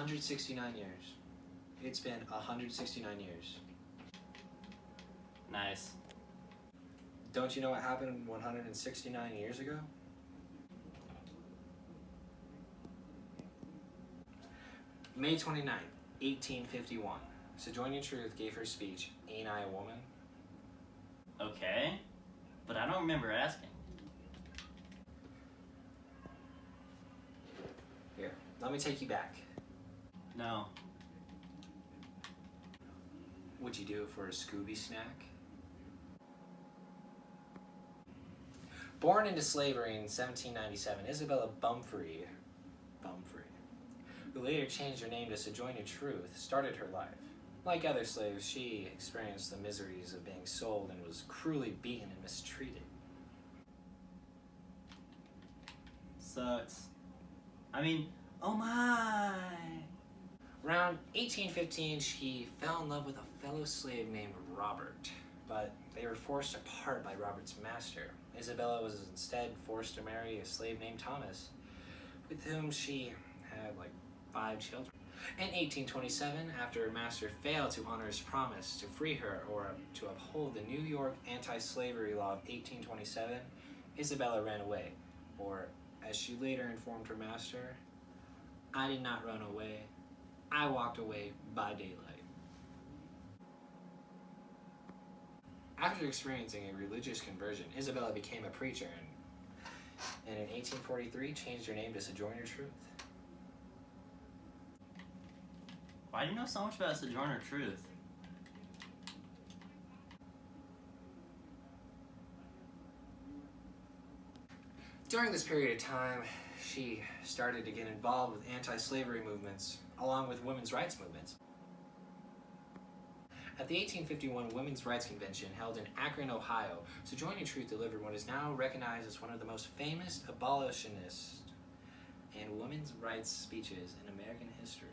$169 years. It's been 169 years. Nice. Don't you know what happened 169 years ago? May 29, 1851. Sojourner Truth gave her speech, Ain't I a Woman? Okay, but I don't remember asking. Here, let me take you back. No. Would you do it for a Scooby snack? Born into slavery in 1797, Isabella Bumfree, who later changed her name to Sojourner Truth, started her life. Like other slaves, she experienced the miseries of being sold and was cruelly beaten and mistreated. Sucks. I mean, oh my! Around 1815, she fell in love with a fellow slave named Robert, but they were forced apart by Robert's master. Isabella was instead forced to marry a slave named Thomas, with whom she had like 5 children. In 1827, after her master failed to honor his promise to free her or to uphold the New York anti-slavery law of 1827, Isabella ran away, or as she later informed her master, I did not run away. I walked away by daylight. After experiencing a religious conversion, Isabella became a preacher and in 1843 changed her name to Sojourner Truth. Why do you know so much about Sojourner Truth? During this period of time, she started to get involved with anti-slavery movements, along with women's rights movements. At the 1851 Women's Rights Convention held in Akron, Ohio, Sojourner Truth delivered what is now recognized as one of the most famous abolitionist and women's rights speeches in American history.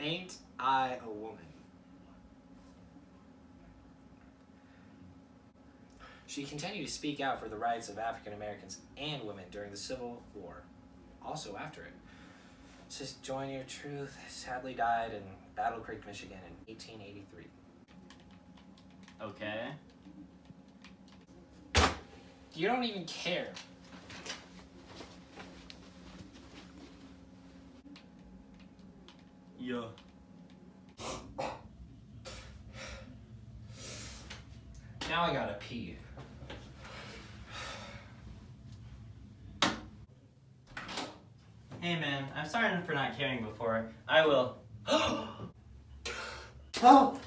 Ain't I a Woman? She continued to speak out for the rights of African Americans and women during the Civil War, also after it. Sojourner Truth sadly died in Battle Creek, Michigan in 1883. Okay. You don't even care. Yeah. Now I gotta pee. Hey man, I'm sorry for not caring before. I will. Oh,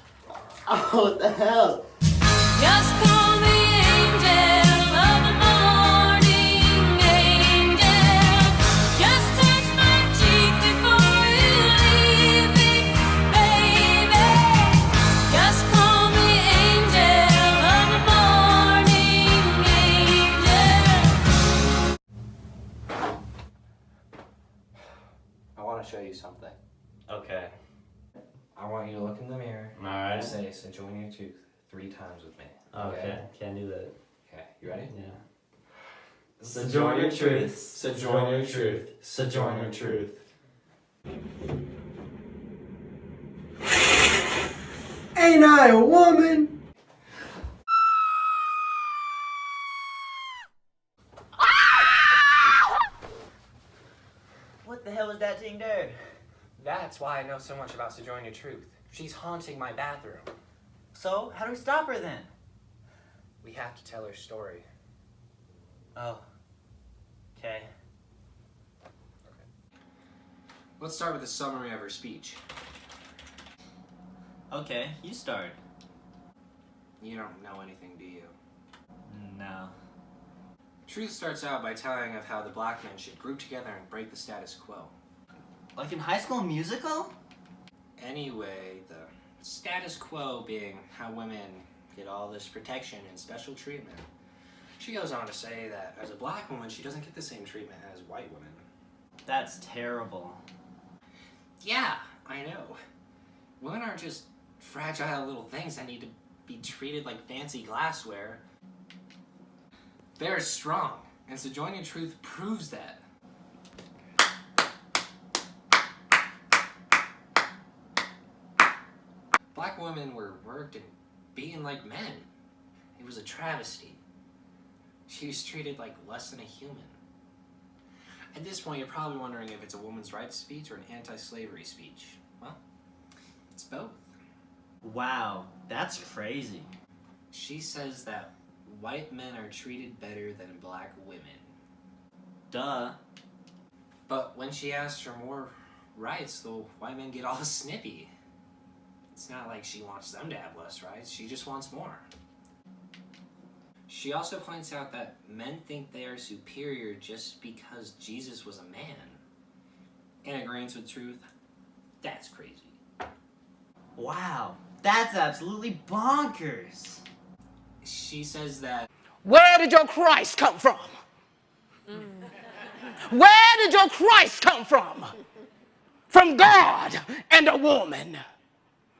what the hell? Just call me angel of the morning, angel. Just touch my cheek before you leave me, baby. Just call me angel of the morning, angel. I want to show you something. Okay. I want you to look in the mirror Alright. and say Sojourner Truth 3 times with me. Okay. Can't do that. Okay, you ready? Yeah. Sojourner Truth, Sojourner Truth, Sojourner Truth. Ain't I a woman? hell is that thing there? That's why I know so much about Sojourner Truth. She's haunting my bathroom. So, how do we stop her then? We have to tell her story. Oh. Okay. Let's start with a summary of her speech. Okay, you start. You don't know anything, do you? No. Truth starts out by telling of how the black men should group together and break the status quo. Like in High School Musical? Anyway, the status quo being how women get all this protection and special treatment. She goes on to say that as a black woman, she doesn't get the same treatment as white women. That's terrible. Yeah, I know. Women aren't just fragile little things that need to be treated like fancy glassware. They're strong, and Sojourner Truth proves that. Black women were worked and beaten like men. It was a travesty. She was treated like less than a human. At this point, you're probably wondering if it's a woman's rights speech or an anti-slavery speech. Well, it's both. Wow, that's crazy. She says that white men are treated better than black women. Duh. But when she asks for more rights, the white men get all snippy. It's not like she wants them to have less rights, she just wants more. She also points out that men think they are superior just because Jesus was a man. In agreement with Truth, that's crazy. Wow, that's absolutely bonkers. She says that Where did your Christ come from? Where did your Christ come from? From God and a woman.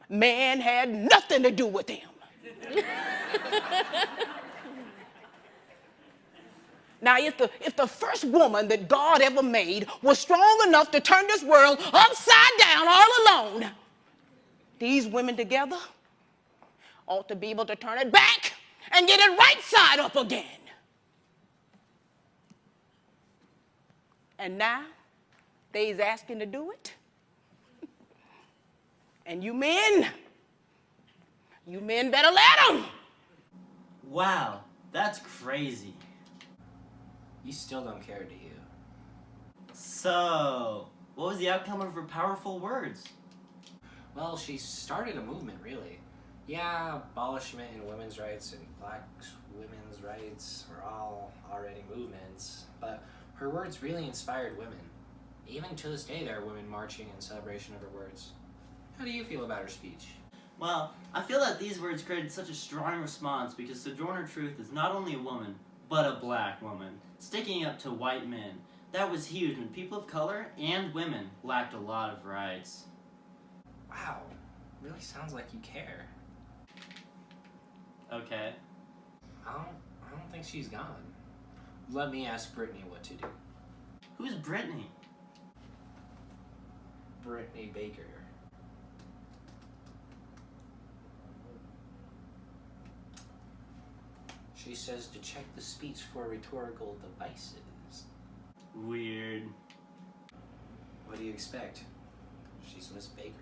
Man had nothing to do with him. Now, if the first woman that God ever made was strong enough to turn this world upside down all alone, these women together ought to be able to turn it back and get it right side up again. And now, they's asking to do it. And you men better let them. Wow, that's crazy. you still don't care, do you? So, what was the outcome of her powerful words? Well, she started a movement, really. Yeah, abolishment and women's rights and black women's rights were all already movements, but her words really inspired women. Even to this day, there are women marching in celebration of her words. How do you feel about her speech? Well, I feel that these words created such a strong response because Sojourner Truth is not only a woman, but a black woman, sticking up to white men. That was huge when people of color and women lacked a lot of rights. Wow, really sounds like you care. Okay. I don't think she's gone. Let me ask Brittany what to do. Who's Brittany? Brittany Baker. She says to check the speech for rhetorical devices. Weird. What do you expect? She's Miss Baker.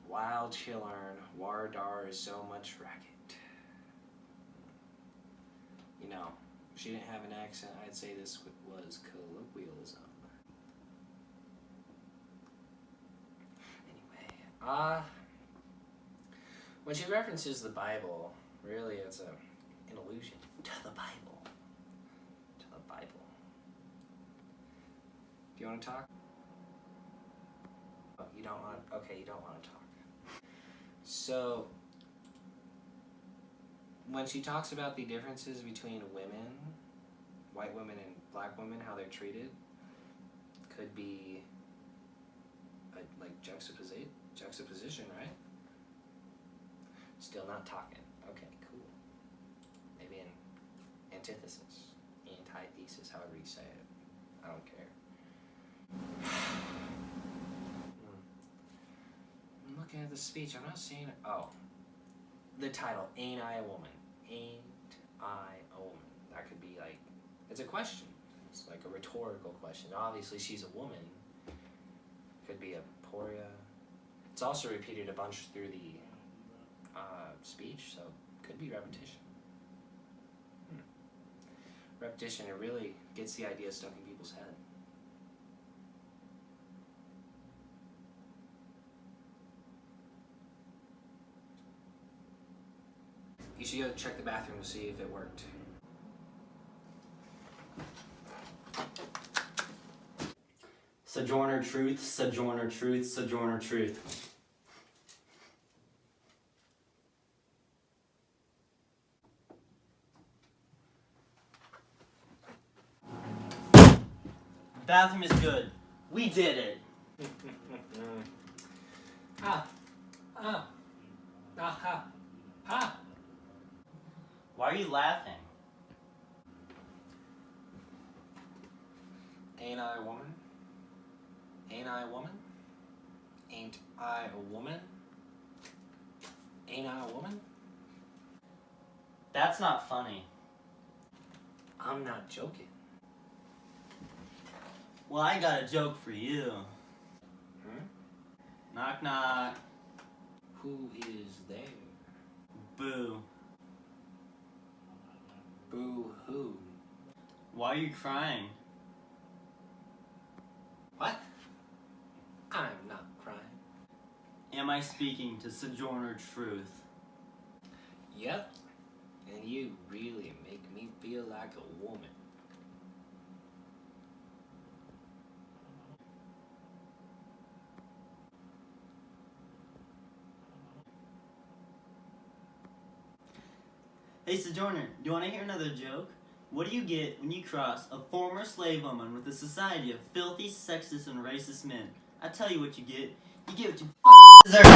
Wild chillern, Wardar is so much racket. You know, if she didn't have an accent, I'd say this was colloquialism. Anyway, when she references the Bible, really it's an allusion to the Bible. To the Bible. Do you want to talk? Oh, you don't want to? Okay, you don't want to talk. So, when she talks about the differences between women, white women and black women, how they're treated, could be a, like juxtaposition, right? Still not talking. Okay, cool. Maybe an antithesis, antithesis, however you say it. I don't care. I'm looking at the speech. I'm not seeing it. Oh, the title, Ain't I a Woman? Ain't I a Woman? That could be like It's a question. It's like a rhetorical question. Obviously, she's a woman. Could be a poria. It's also repeated a bunch through the speech, so could be repetition. Repetition, it really gets the idea stuck in people's head. You should go check the bathroom to see if it worked. Sojourner Truth, Sojourner Truth, Sojourner Truth. Bathroom is good. We did it. Why are you laughing? Ain't I a woman? Ain't I a woman? Ain't I a woman? Ain't I a woman? That's not funny. I'm not joking. Well, I got a joke for you. Knock knock. Who is there? Boo. Boo hoo. Why are you crying? What? I'm not crying. Am I speaking to Sojourner Truth? Yep. And you really make me feel like a woman. Hey Sojourner, do you want to hear another joke? What do you get when you cross a former slave woman with a society of filthy, sexist, and racist men? I tell you what you get. You get what you deserve.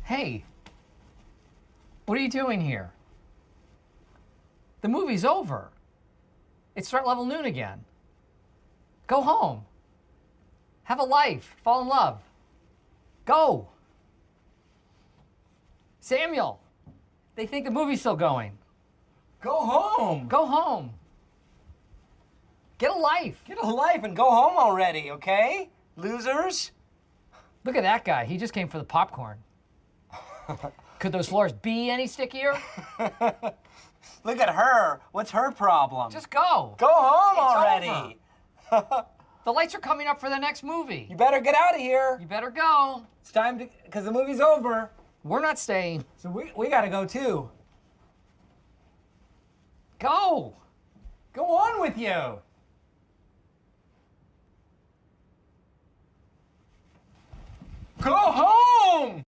Hey, what are you doing here? The movie's over. It's start level noon again. Go home. Have a life. Fall in love. Go. Samuel, they think the movie's still going. Go home. Go home. Get a life. Get a life and go home already, okay? Losers. Look at that guy. He just came for the popcorn. Could those floors be any stickier? Look at her. What's her problem? Just go. go home It's already. The lights are coming up for the next movie. You better get out of here. You better go. It's time to, because the movie's over. We're not staying. So we gotta go too. Go. Go on with you. Go home.